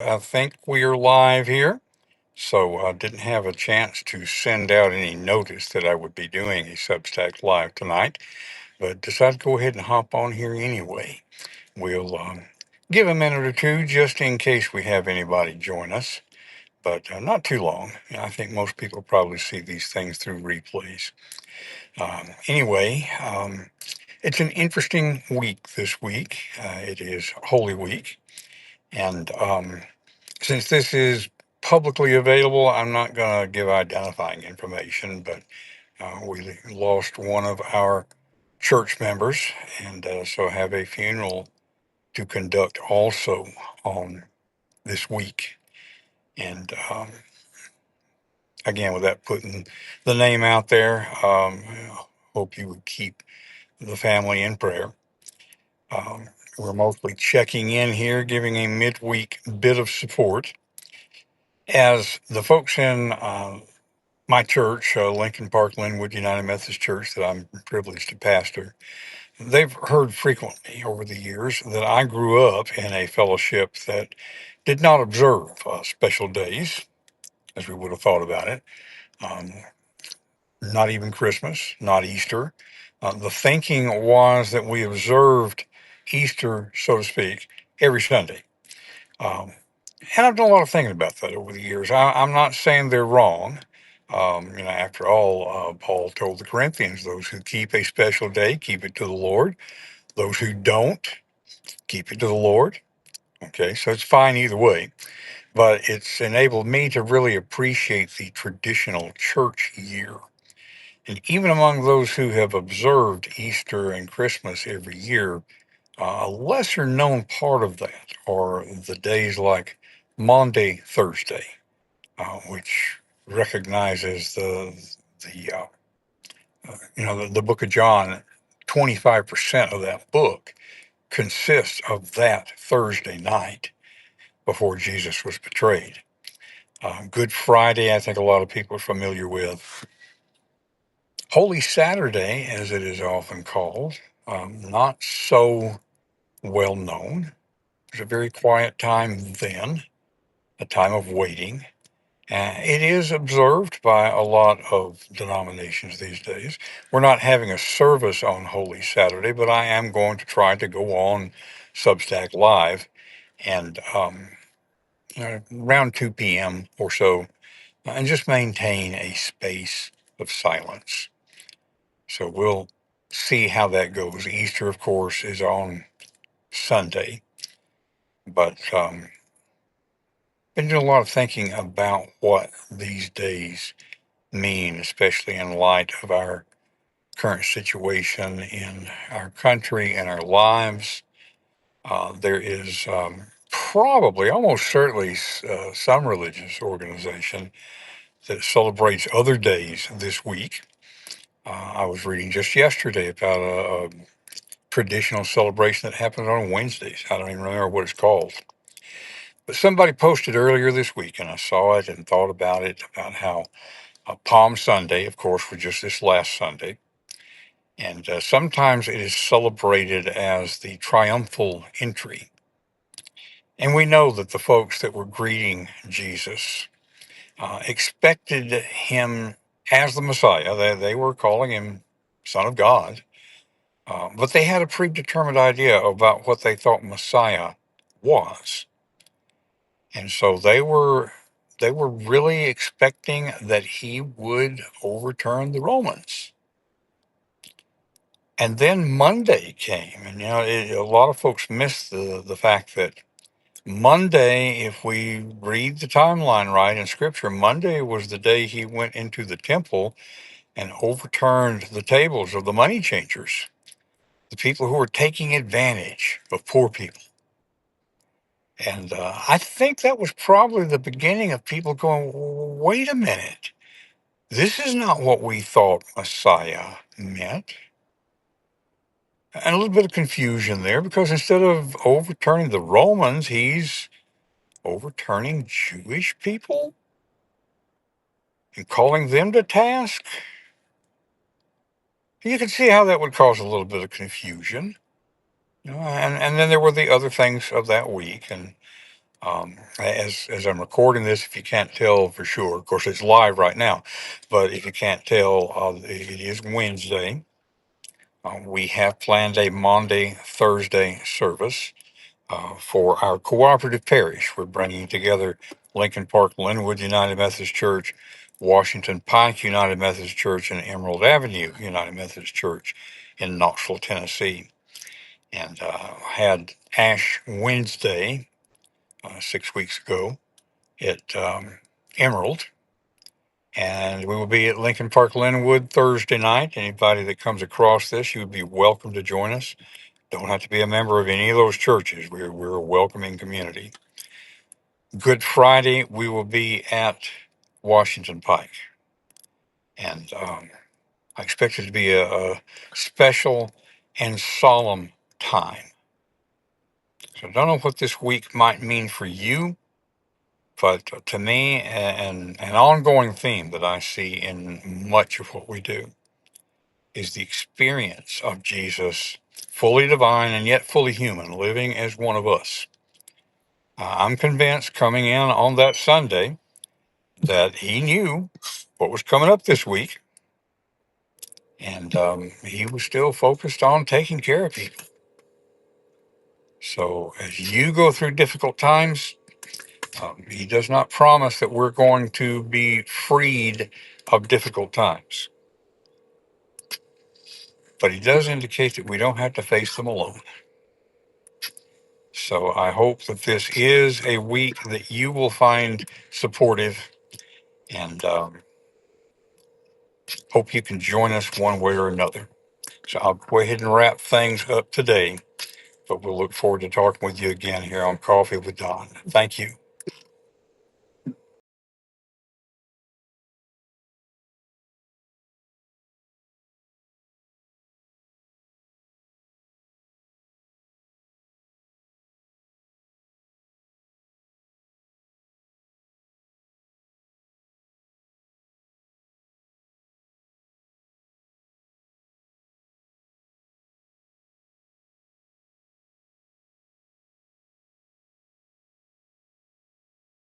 I think we are live here. So I didn't have a chance to send out any notice that I would be doing a Substack Live tonight, but decided to go ahead and hop on here anyway. We'll give a minute or two just in case we have anybody join us, but not too long. I think most people probably see these things through replays. Anyway, it's an interesting week this week. It is Holy Week. And since this is publicly available, I'm not going to give identifying information, but we lost one of our church members, and so have a funeral to conduct also on this week. And again, without putting the name out there, hope you would keep the family in prayer. We're mostly checking in here, giving a midweek bit of support. As the folks in my church, Lincoln Park Linwood United Methodist Church, that I'm privileged to pastor, they've heard frequently over the years that I grew up in a fellowship that did not observe special days, as we would have thought about it. Um, not even Christmas, not Easter. The thinking was that we observed Easter, so to speak, every Sunday. Um, and I've done a lot of thinking about that over the years. I'm not saying they're wrong. After all, Paul told the Corinthians, those who keep a special day, keep it to the Lord. Those who don't, keep it to the Lord. Okay, so it's fine either way. But it's enabled me to really appreciate the traditional church year. And even among those who have observed Easter and Christmas every year, a lesser known part of that are the days like Maundy Thursday, which recognizes the book of John. 25% of that book consists of that Thursday night before Jesus was betrayed. Good Friday, I think a lot of people are familiar with. Holy Saturday, as it is often called, not so well known. It's a very quiet time then, a time of waiting. It is observed by a lot of denominations these days. We're not having a service on Holy Saturday, but I am going to try to go on Substack Live and around 2 p.m. or so, and just maintain a space of silence. So we'll see how that goes. Easter, of course, is on Sunday, but been doing a lot of thinking about what these days mean, especially in light of our current situation in our country and our lives. There is probably, almost certainly, some religious organization that celebrates other days this week. I was reading just yesterday about a traditional celebration that happens on Wednesdays. I don't even remember what it's called. But somebody posted earlier this week, and I saw it and thought about it, about how Palm Sunday, of course, was just this last Sunday. And sometimes it is celebrated as the triumphal entry. And we know that the folks that were greeting Jesus expected him as the Messiah. They were calling him Son of God. But they had a predetermined idea about what they thought Messiah was. And so they were really expecting that he would overturn the Romans. And then Monday came, and a lot of folks miss the fact that Monday, if we read the timeline right in Scripture, Monday was the day he went into the temple and overturned the tables of the money changers, the people who were taking advantage of poor people. And I think that was probably the beginning of people going, wait a minute, this is not what we thought Messiah meant. And a little bit of confusion there, because instead of overturning the Romans, he's overturning Jewish people and calling them to task. You can see how that would cause a little bit of confusion. And then there were the other things of that week. And As I'm recording this, if you can't tell for sure, of course it's live right now, but if you can't tell, it is Wednesday. We have planned a Monday, Thursday service for our cooperative parish. We're bringing together Lincoln Park Linwood United Methodist Church, Washington Pike United Methodist Church, and Emerald Avenue United Methodist Church in Knoxville, Tennessee. And had Ash Wednesday 6 weeks ago at Emerald. And we will be at Lincoln Park Linwood Thursday night. Anybody that comes across this, you would be welcome to join us. Don't have to be a member of any of those churches. We're a welcoming community. Good Friday, we will be at Washington Pike. And I expect it to be a special and solemn time. So I don't know what this week might mean for you, but to me, an ongoing theme that I see in much of what we do is the experience of Jesus, fully divine and yet fully human, living as one of us. I'm convinced coming in on that Sunday that he knew what was coming up this week, and he was still focused on taking care of people. So as you go through difficult times, he does not promise that we're going to be freed of difficult times, but he does indicate that we don't have to face them alone. So I hope that this is a week that you will find supportive, and hope you can join us one way or another. So I'll go ahead and wrap things up today, but we'll look forward to talking with you again here on Coffee with Donn. Thank you.